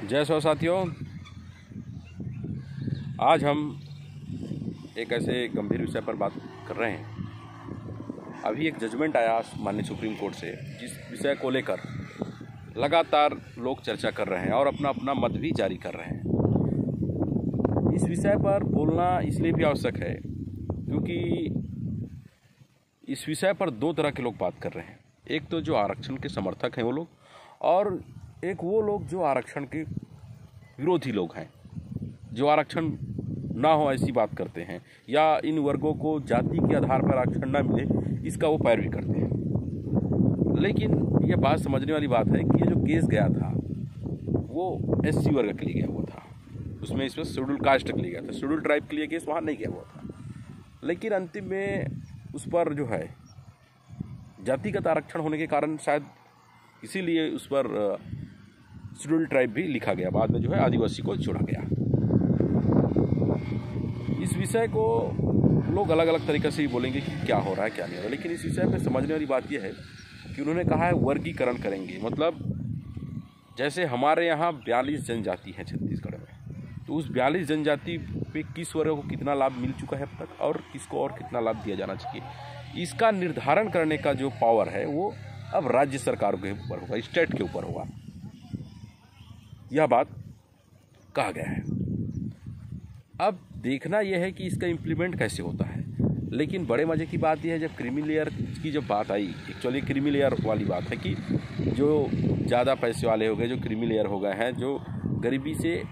जय सो साथियों, आज हम एक ऐसे गंभीर विषय पर बात कर रहे हैं। अभी एक जजमेंट आया माननीय सुप्रीम कोर्ट से, जिस विषय को लेकर लगातार लोग चर्चा कर रहे हैं और अपना अपना मत भी जारी कर रहे हैं। इस विषय पर बोलना इसलिए भी आवश्यक है क्योंकि इस विषय पर दो तरह के लोग बात कर रहे हैं। एक तो जो आरक्षण के समर्थक हैं वो लोग, और एक वो लोग जो आरक्षण के विरोधी लोग हैं, जो आरक्षण ना हो ऐसी बात करते हैं या इन वर्गों को जाति के आधार पर आरक्षण ना मिले इसका वो पैरवी करते हैं। लेकिन ये बात समझने वाली बात है कि ये जो केस गया था वो एससी वर्ग के लिए गया हुआ था, उसमें इसमें शेड्यूल कास्ट के लिए गया था, शेड्यूल ट्राइब के लिए केस वहाँ नहीं गया हुआ था। लेकिन अंतिम में उस पर जो है जातिगत आरक्षण होने के कारण शायद इसीलिए उस पर शेड्यूल ट्राइब भी लिखा गया, बाद में जो है आदिवासी को जोड़ा गया। इस विषय को लोग अलग अलग तरीके से ही बोलेंगे कि क्या हो रहा है क्या नहीं हो रहा है, लेकिन इस विषय पे समझने वाली बात यह है कि उन्होंने कहा है वर्गीकरण करेंगे। मतलब जैसे हमारे यहाँ 42 जनजाति हैं छत्तीसगढ़ में, तो उस 42 जनजाति पे किस वर्ग को कितना लाभ मिल चुका है अब तक और किसको और कितना लाभ दिया जाना चाहिए, इसका निर्धारण करने का जो पावर है वो अब राज्य सरकार के ऊपर होगा, स्टेट के ऊपर होगा। यह बात कहा गया है। अब देखना यह है कि इसका इम्प्लीमेंट कैसे होता है। लेकिन बड़े मज़े की बात यह है, जब क्रीमी लेयर की जब बात आई, एक्चुअली क्रीमी लेयर वाली बात है कि जो ज़्यादा पैसे वाले हो गए, जो क्रीमी लेयर हो गए हैं, जो गरीबी से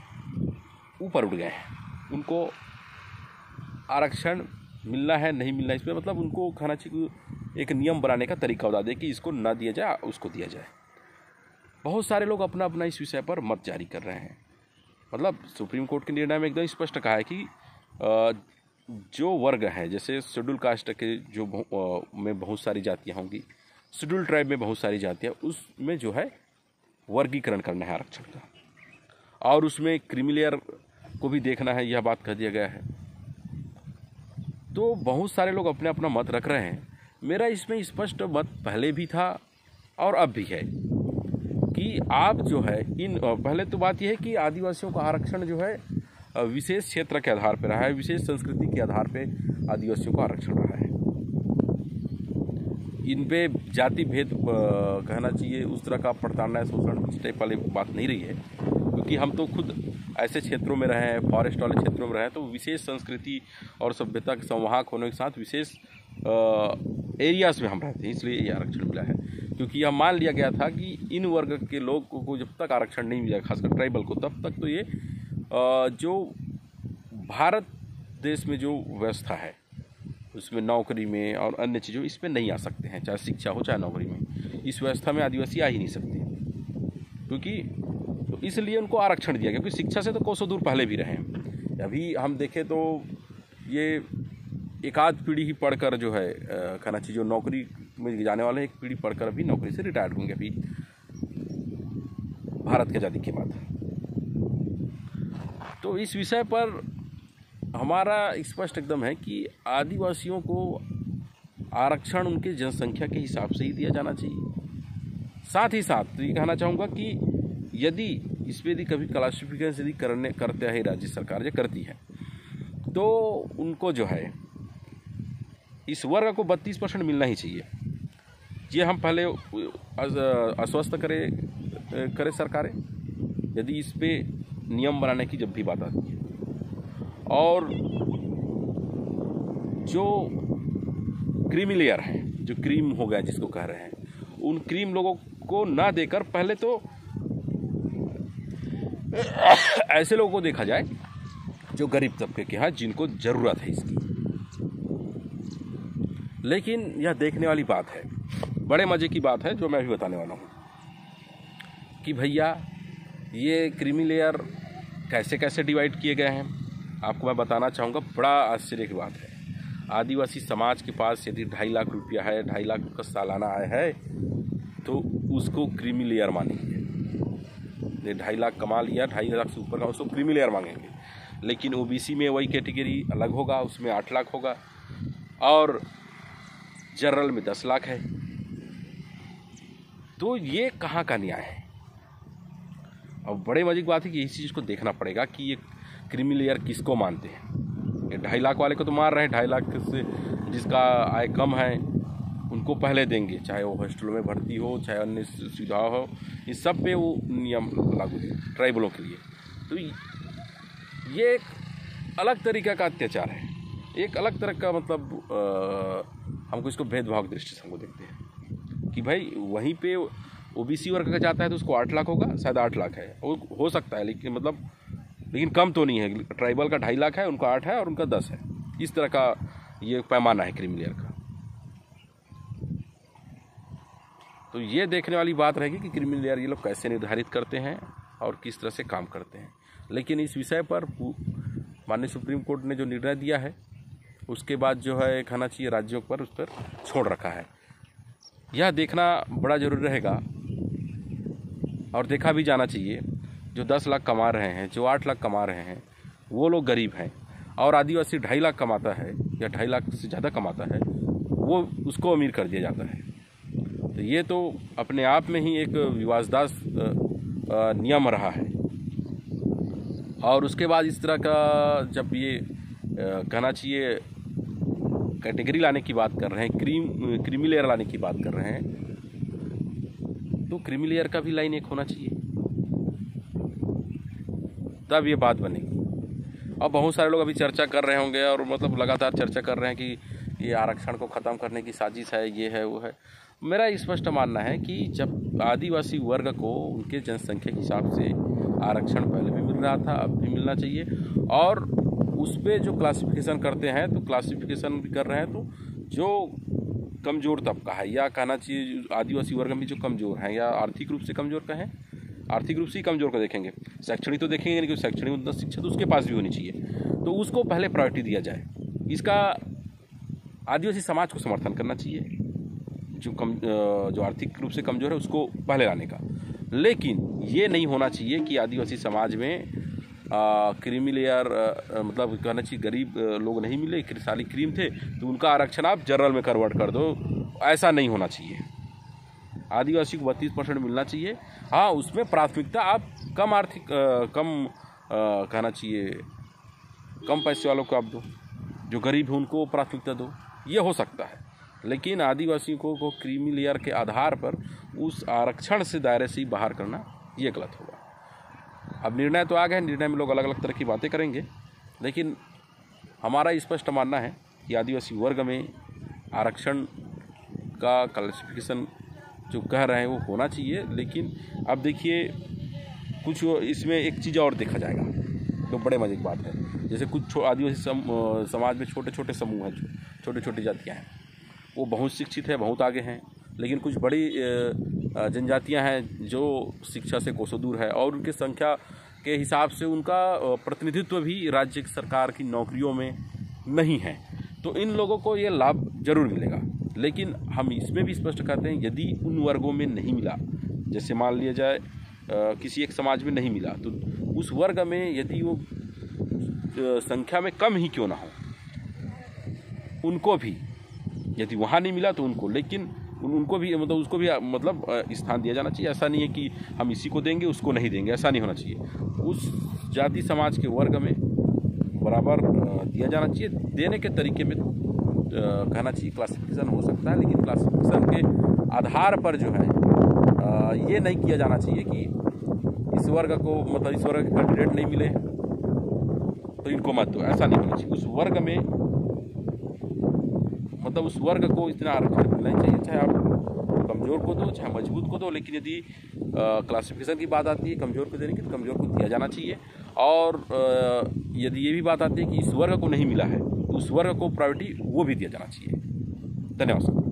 ऊपर उठ गए हैं, उनको आरक्षण मिलना है नहीं मिलना, इसमें मतलब उनको खाना चाहिए एक नियम बनाने का तरीका बता दे कि इसको ना दिया जाए उसको दिया जाए। बहुत सारे लोग अपना अपना इस विषय पर मत जारी कर रहे हैं। मतलब सुप्रीम कोर्ट के निर्णय में एकदम स्पष्ट कहा है कि जो वर्ग है, जैसे शेड्यूल कास्ट के जो में बहुत सारी जातियाँ होंगी, शेड्यूल ट्राइब में बहुत सारी जातियाँ, उसमें जो है वर्गीकरण करना है आरक्षण का, और उसमें क्रीमी लेयर को भी देखना है, यह बात कह दिया गया है। तो बहुत सारे लोग अपने अपना मत रख रहे हैं। मेरा इसमें स्पष्ट मत पहले भी था और अब भी है कि आप जो है पहले तो बात यह है कि आदिवासियों का आरक्षण जो है विशेष क्षेत्र के आधार पर रहा है, विशेष संस्कृति के आधार पर आदिवासियों का आरक्षण रहा है। इन पे जाति भेद कहना चाहिए उस तरह का प्रताड़ना शोषण इस टाइप वाली बात नहीं रही है, क्योंकि हम तो खुद ऐसे क्षेत्रों में रहे हैं, फॉरेस्ट वाले क्षेत्रों में रहे हैं, तो विशेष संस्कृति और सभ्यता के संवाहक होने के साथ विशेष एरियाज में हम रहते हैं, इसलिए ये आरक्षण मिला है। क्योंकि यह मान लिया गया था कि इन वर्ग के लोग को जब तक आरक्षण नहीं मिलेगा, खासकर ट्राइबल को, तब तक तो ये जो भारत देश में जो व्यवस्था है उसमें नौकरी में और अन्य चीज़ों इसमें नहीं आ सकते हैं, चाहे शिक्षा हो चाहे नौकरी में, इस व्यवस्था में आदिवासी आ ही नहीं सकते, क्योंकि तो इसलिए उनको आरक्षण दिया गया। क्योंकि शिक्षा से तो कोसों दूर पहले भी रहे हैं। अभी हम देखें तो ये एक आध पीढ़ी ही पढ़कर जो है कहना चाहिए, जो नौकरी में जाने वाले एक पीढ़ी पढ़कर अभी नौकरी से रिटायर्ड होंगे अभी भारत की आज़ादी के बाद। तो इस विषय पर हमारा स्पष्ट एकदम है कि आदिवासियों को आरक्षण उनके जनसंख्या के हिसाब से ही दिया जाना चाहिए। साथ ही साथ ये कहना चाहूँगा कि यदि इस पर यदि कभी क्लासिफिकेशन यदि करते है राज्य सरकार जो करती है, तो उनको जो है इस वर्ग को 32% मिलना ही चाहिए। ये हम पहले आश्वस्त करे सरकारें, यदि इस पे नियम बनाने की जब भी बात आती है। और जो क्रीमी लेयर है, जो क्रीम हो गया जिसको कह रहे हैं, उन क्रीम लोगों को ना देकर पहले तो ऐसे लोगों को देखा जाए जो गरीब तबके के हैं, जिनको ज़रूरत है इसकी। लेकिन यह देखने वाली बात है, बड़े मज़े की बात है जो मैं भी बताने वाला हूँ कि भैया ये क्रीमी लेयर कैसे कैसे डिवाइड किए गए हैं, आपको मैं बताना चाहूँगा। बड़ा आश्चर्य की बात है, आदिवासी समाज के पास यदि 2.5 लाख रुपया है, 2.5 लाख का सालाना आय है, तो उसको क्रीमी लेयर मानेंगे। 2.5 लाख कमा लिया, 2.5 लाख से ऊपर का, उसको क्रीमी लेयर मांगेंगे। लेकिन ओबीसी में वही कैटेगरी अलग होगा, उसमें 8 लाख होगा, और जनरल में 10 लाख है। तो ये कहाँ का न्याय है? अब बड़े मजे की बात है कि इसी चीज़ को देखना पड़ेगा कि ये क्रीमी लेयर किसको मानते हैं। ये 2.5 लाख वाले को तो मार रहे हैं, 2.5 लाख से जिसका आय कम है उनको पहले देंगे, चाहे वो हॉस्टलों में भर्ती हो, चाहे अन्य सुविधा हो, इस सब पे वो नियम लागू है ट्राइबलों के लिए। तो ये एक अलग तरीक़े का अत्याचार है, एक अलग तरह का मतलब हमको इसको भेदभाव की दृष्टि से हमको देखते हैं कि भाई वहीं पे ओबीसी वर्ग का जाता है तो उसको 8 लाख होगा, शायद 8 लाख है, वो हो सकता है, लेकिन कम तो नहीं है। ट्राइबल का 2.5 लाख है, उनका 8 है और उनका 10 है। इस तरह का ये पैमाना है क्रीमी लेयर का। तो ये देखने वाली बात रहेगी कि क्रीमी लेयर ये लोग कैसे निर्धारित करते हैं और किस तरह से काम करते हैं। लेकिन इस विषय पर माननीय सुप्रीम कोर्ट ने जो निर्णय दिया है उसके बाद जो है कहना चाहिए राज्यों पर उस पर छोड़ रखा है। यह देखना बड़ा ज़रूरी रहेगा और देखा भी जाना चाहिए। जो 10 लाख कमा रहे हैं, जो 8 लाख कमा रहे हैं, वो लोग गरीब हैं, और आदिवासी 2.5 लाख कमाता है या 2.5 लाख से ज़्यादा कमाता है, वो उसको अमीर कर दिया जाता है। तो ये तो अपने आप में ही एक विवादास्पद नियम रहा है। और उसके बाद इस तरह का जब ये कहना चाहिए कैटेगरी लाने की बात कर रहे हैं, क्रीमी लेयर लाने की बात कर रहे हैं, तो क्रीमी लेयर का भी लाइन एक होना चाहिए, तब ये बात बनेगी। अब बहुत सारे लोग अभी चर्चा कर रहे होंगे और मतलब लगातार चर्चा कर रहे हैं कि ये आरक्षण को ख़त्म करने की साजिश है, ये है वो है। मेरा स्पष्ट मानना है कि जब आदिवासी वर्ग को उनके जनसंख्या के हिसाब से आरक्षण पहले भी मिल रहा था, अब भी मिलना चाहिए, और उस पर जो क्लासिफिकेशन करते हैं तो क्लासिफिकेशन भी कर रहे हैं, तो जो कमज़ोर तबका है या कहना चाहिए आदिवासी वर्ग में जो कमज़ोर हैं या आर्थिक रूप से कमज़ोर का है, आर्थिक रूप से ही कमज़ोर को देखेंगे, शैक्षणिक तो देखेंगे नहीं, क्योंकि शैक्षणिक उतना शिक्षा तो उसके पास भी होनी चाहिए, तो उसको पहले प्रायोरिटी दिया जाए। इसका आदिवासी समाज को समर्थन करना चाहिए, जो आर्थिक रूप से कमज़ोर है उसको पहले लाने का। लेकिन ये नहीं होना चाहिए कि आदिवासी समाज में क्रीमी लेयर मतलब कहना चाहिए गरीब लोग नहीं मिले, खाली क्रीम थे तो उनका आरक्षण आप जनरल में कन्वर्ट कर दो, ऐसा नहीं होना चाहिए। आदिवासी को 32% मिलना चाहिए। हाँ, उसमें प्राथमिकता आप कम आर्थिक कहना चाहिए कम पैसे वालों को आप दो, जो गरीब है उनको प्राथमिकता दो, ये हो सकता है। लेकिन आदिवासियों को क्रीमी लेयर के आधार पर उस आरक्षण से दायरे से ही बाहर करना ये गलत होगा। अब निर्णय तो आ गए, निर्णय में लोग अलग अलग तरह की बातें करेंगे, लेकिन हमारा स्पष्ट मानना है कि आदिवासी वर्ग में आरक्षण का क्लासिफिकेशन जो कह रहे हैं वो होना चाहिए। लेकिन अब देखिए कुछ इसमें एक चीज़ और देखा जाएगा तो बड़े मजे की बात है। जैसे कुछ आदिवासी समाज में छोटे छोटे समूह हैं, छोटी छोटी जातियाँ हैं, वो बहुत शिक्षित है, बहुत आगे हैं, लेकिन कुछ बड़ी जनजातियां हैं जो शिक्षा से कोसों दूर है और उनकी संख्या के हिसाब से उनका प्रतिनिधित्व भी राज्य सरकार की नौकरियों में नहीं है। तो इन लोगों को ये लाभ जरूर मिलेगा। लेकिन हम इसमें भी स्पष्ट कहते हैं यदि उन वर्गों में नहीं मिला, जैसे मान लिया जाए किसी एक समाज में नहीं मिला, तो उस वर्ग में यदि वो संख्या में कम ही क्यों ना हो, उनको भी यदि वहाँ नहीं मिला तो उनको, लेकिन उनको भी मतलब उसको भी मतलब स्थान दिया जाना चाहिए। ऐसा नहीं है कि हम इसी को देंगे उसको नहीं देंगे, ऐसा नहीं होना चाहिए। उस जाति समाज के वर्ग में बराबर दिया जाना चाहिए। देने के तरीके में कहना चाहिए क्लासिफिकेशन हो सकता है, लेकिन क्लासिफिकेशन के आधार पर जो है ये नहीं किया जाना चाहिए कि इस वर्ग को मतलब इस वर्ग के कैंडिडेट नहीं मिले तो इनको मत दो, ऐसा नहीं होना चाहिए। उस वर्ग में मतलब उस वर्ग को इतना आरक्षण मिलना ही चाहिए, चाहे आप कमज़ोर को दो चाहे मजबूत को दो। लेकिन यदि क्लासिफिकेशन की बात आती है कमज़ोर को देने की, तो कमज़ोर को दिया जाना चाहिए। और यदि ये भी बात आती है कि इस वर्ग को नहीं मिला है तो उस वर्ग को प्रायोरिटी वो भी दिया जाना चाहिए। धन्यवाद।